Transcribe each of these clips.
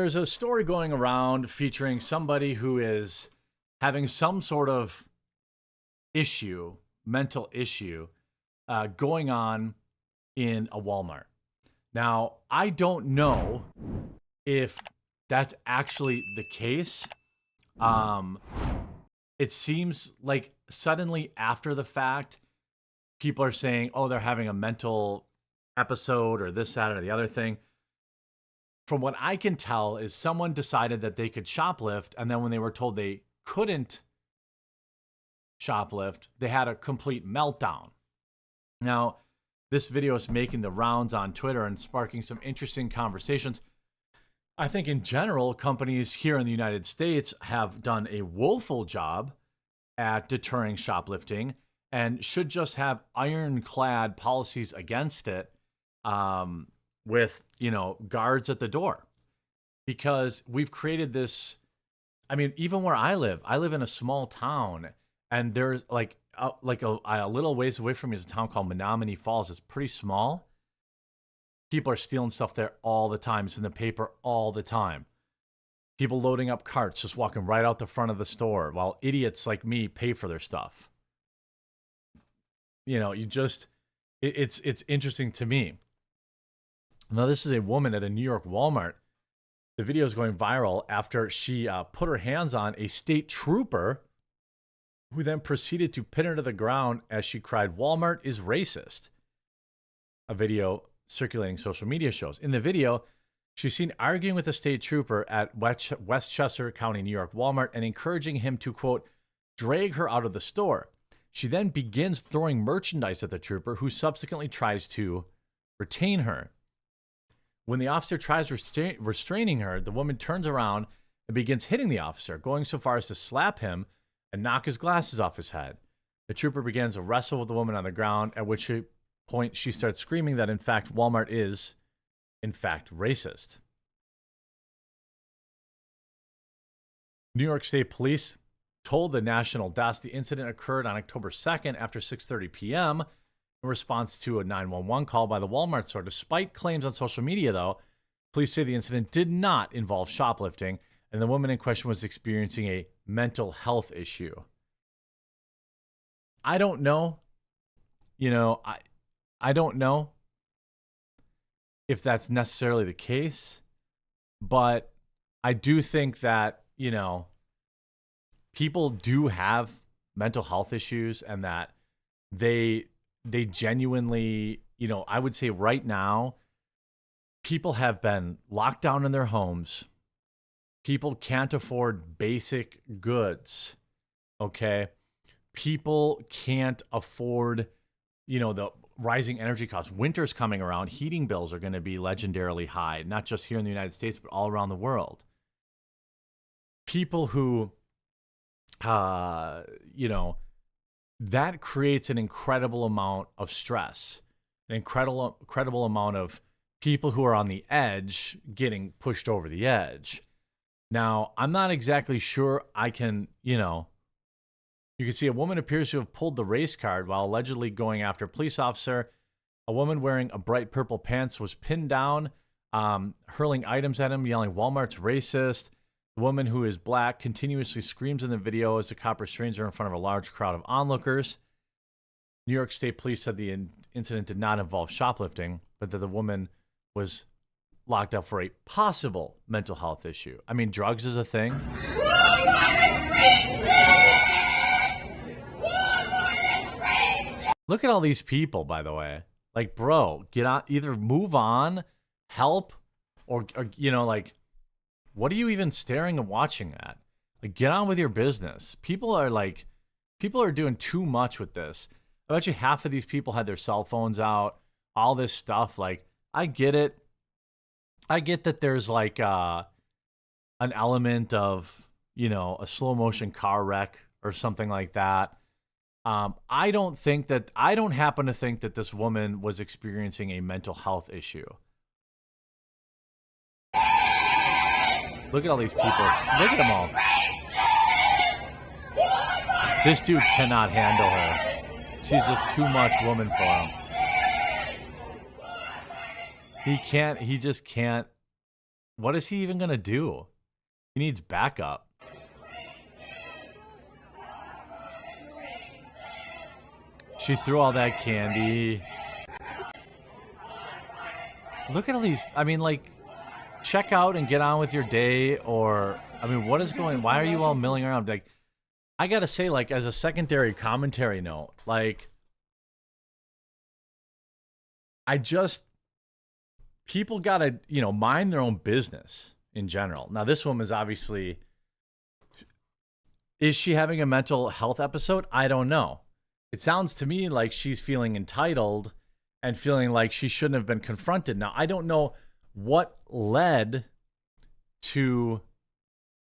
there's a story going around featuring somebody who is having some sort of issue, mental issue, going on in a Walmart. Now, I don't know if that's actually the case. It seems like suddenly after the fact, people are saying, oh, they're having a mental episode or this, that, or the other thing. From what I can tell is someone decided that they could shoplift, and then when they were told they couldn't shoplift, they had a complete meltdown. Now, this video is making the rounds on Twitter and sparking some interesting conversations. I think in general, companies here in the United States have done a woeful job at deterring shoplifting and should just have ironclad policies against it, with, guards at the door. Because we've created this, even where I live in a small town, and there's a little ways away from me is a town called Menominee Falls. It's pretty small. People are stealing stuff there all the time. It's in the paper all the time. People loading up carts, just walking right out the front of the store while idiots like me pay for their stuff. It's interesting to me. Now, this is a woman at a New York Walmart. The video is going viral after she put her hands on a state trooper who then proceeded to pin her to the ground as she cried, "Walmart is racist." A video circulating social media shows. In the video, she's seen arguing with a state trooper at Westchester County, New York Walmart and encouraging him to, quote, drag her out of the store. She then begins throwing merchandise at the trooper, who subsequently tries to retain her. When the officer tries restraining her, the woman turns around and begins hitting the officer, going so far as to slap him and knock his glasses off his head. The trooper begins to wrestle with the woman on the ground, at which point she starts screaming that, in fact, Walmart is, in fact, racist. New York State Police told the National Desk the incident occurred on October 2nd after 6:30 p.m. in response to a 911 call by the Walmart store. Despite claims on social media, though, police say the incident did not involve shoplifting, and the woman in question was experiencing a mental health issue. I don't know. I don't know if that's necessarily the case, but I do think that, people do have mental health issues, and that they genuinely, I would say right now, people have been locked down in their homes. People can't afford basic goods. Okay. People can't afford, the rising energy costs. Winter's coming around. Heating bills are going to be legendarily high, not just here in the United States, but all around the world. People who, that creates an incredible amount of stress, an incredible amount of people who are on the edge getting pushed over the edge. Now, I'm not exactly sure I can, you can see a woman appears to have pulled the race card while allegedly going after a police officer. A woman wearing a bright purple pants was pinned down, hurling items at him, yelling, "Walmart's racist." The woman, who is black, continuously screams in the video as the cop restrains her in front of a large crowd of onlookers. New York State Police said the incident did not involve shoplifting, but that the woman was locked up for a possible mental health issue. Drugs is a thing. Look at all these people, by the way. Bro, get on, either move on, help, or what are you even staring and watching at? Get on with your business. People are doing too much with this. I bet you half of these people had their cell phones out, all this stuff. I get it. I get that there's an element of, a slow motion car wreck or something like that. I don't happen to think that this woman was experiencing a mental health issue. Look at all these people. Look at them all. This dude cannot handle her. She's just too much woman for him. He just can't what is he even gonna do? He needs backup. She threw all that candy. Look at all these. I mean, like, check out and get on with your day. Or, I mean, what is going? Why are you all milling around? Like, I gotta say, like, as a secondary commentary note, like, people gotta, mind their own business in general. Now, this woman is obviously, is she having a mental health episode? I don't know. It sounds to me like she's feeling entitled and feeling like she shouldn't have been confronted. Now, I don't know what led to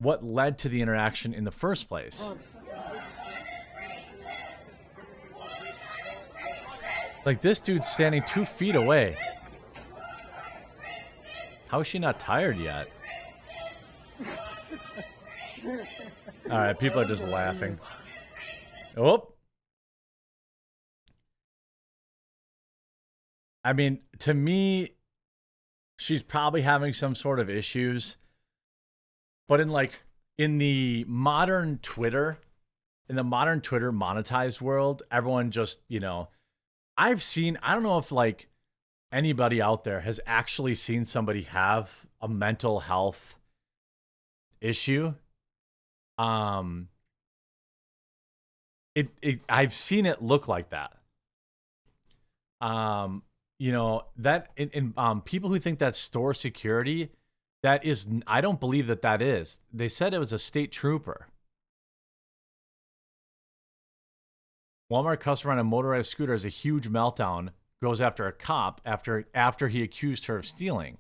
the interaction in the first place. Like, this dude's standing 2 feet away. How is she not tired yet? All right, people are just laughing. Oh. I mean, to me, she's probably having some sort of issues. But in the modern Twitter monetized world, everyone just, I don't know if like anybody out there has actually seen somebody have a mental health issue. I've seen it look like that. That in people who think that's store security, that is, I don't believe that is. They said it was a state trooper. Walmart customer on a motorized scooter has a huge meltdown, goes after a cop after he accused her of stealing.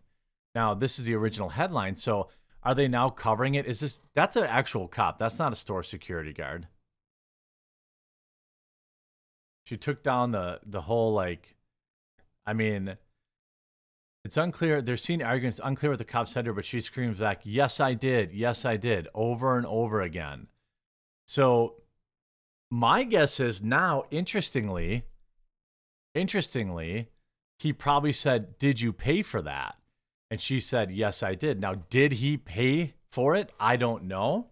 Now, this is the original headline. So are they now covering it? That's an actual cop. That's not a store security guard. She took down the whole, like, I mean, it's unclear. They're seeing arguments. It's unclear what the cop said to her, but she screams back, "Yes, I did. Yes, I did," over and over again. So my guess is now, interestingly, he probably said, "Did you pay for that?" And she said, "Yes, I did." Now, did he pay for it? I don't know.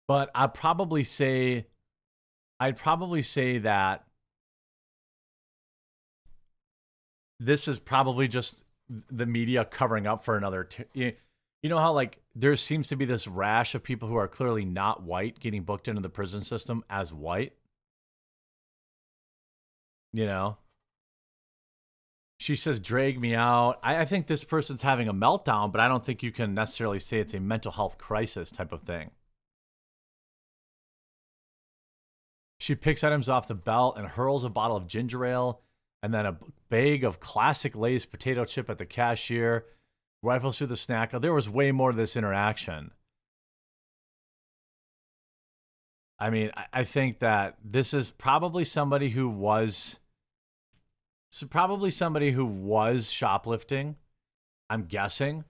But I'd probably say that this is probably just the media covering up for another. You know how, like, there seems to be this rash of people who are clearly not white getting booked into the prison system as white? She says, "Drag me out." I think this person's having a meltdown, but I don't think you can necessarily say it's a mental health crisis type of thing. She picks items off the belt and hurls a bottle of ginger ale and then a bag of classic Lay's potato chip at the cashier, rifles through the snack. Oh, there was way more to this interaction. I mean, I think that this is probably somebody who was shoplifting. I'm guessing.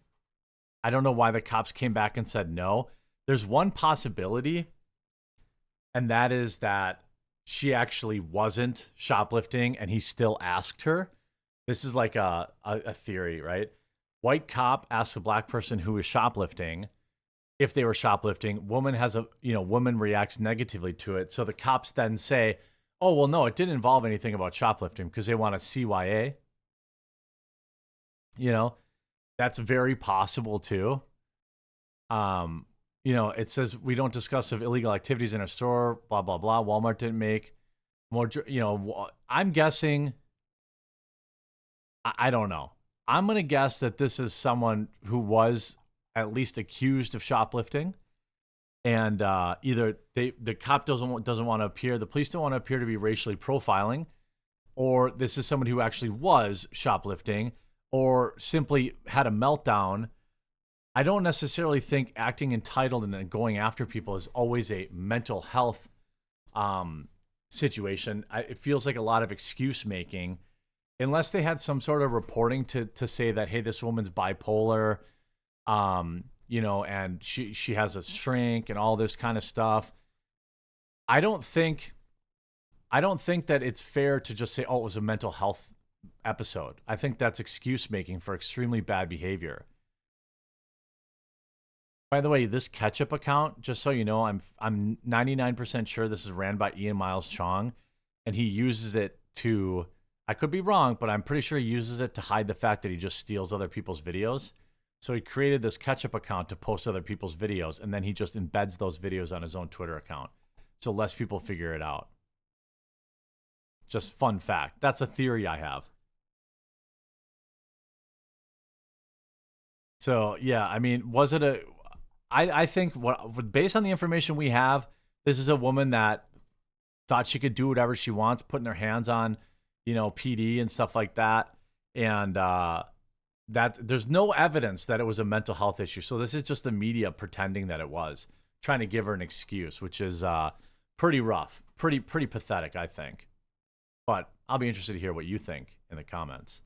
I don't know why the cops came back and said no. There's one possibility, and that is that she actually wasn't shoplifting and he still asked her. This is like a theory, right? White cop asks a black person who is shoplifting if they were shoplifting. Woman reacts negatively to it. So the cops then say, "Oh, well, no, it didn't involve anything about shoplifting," because they want a CYA. That's very possible too. It says we don't discuss of illegal activities in our store, blah, blah, blah. Walmart didn't make more, I'm guessing, I don't know. I'm going to guess that this is someone who was at least accused of shoplifting. And either the cop doesn't want to appear, the police don't want to appear to be racially profiling, or this is someone who actually was shoplifting or simply had a meltdown. I don't necessarily think acting entitled and then going after people is always a mental health situation. It feels like a lot of excuse making, unless they had some sort of reporting to say that, hey, this woman's bipolar, and she has a shrink and all this kind of stuff. I don't think that it's fair to just say, oh, it was a mental health episode. I think that's excuse making for extremely bad behavior. By the way, this ketchup account, just so you know, I'm 99% sure this is ran by Ian Miles Chong, and he uses it to, I could be wrong, but I'm pretty sure he uses it to hide the fact that he just steals other people's videos. So he created this ketchup account to post other people's videos, and then he just embeds those videos on his own Twitter account, so less people figure it out. Just fun fact. That's a theory I have. So yeah, I mean, was it a? I think based on the information we have, this is a woman that thought she could do whatever she wants, putting her hands on, PD and stuff like that, and that there's no evidence that it was a mental health issue. So this is just the media pretending that it was, trying to give her an excuse, which is pretty rough, pretty pathetic, I think. But I'll be interested to hear what you think in the comments.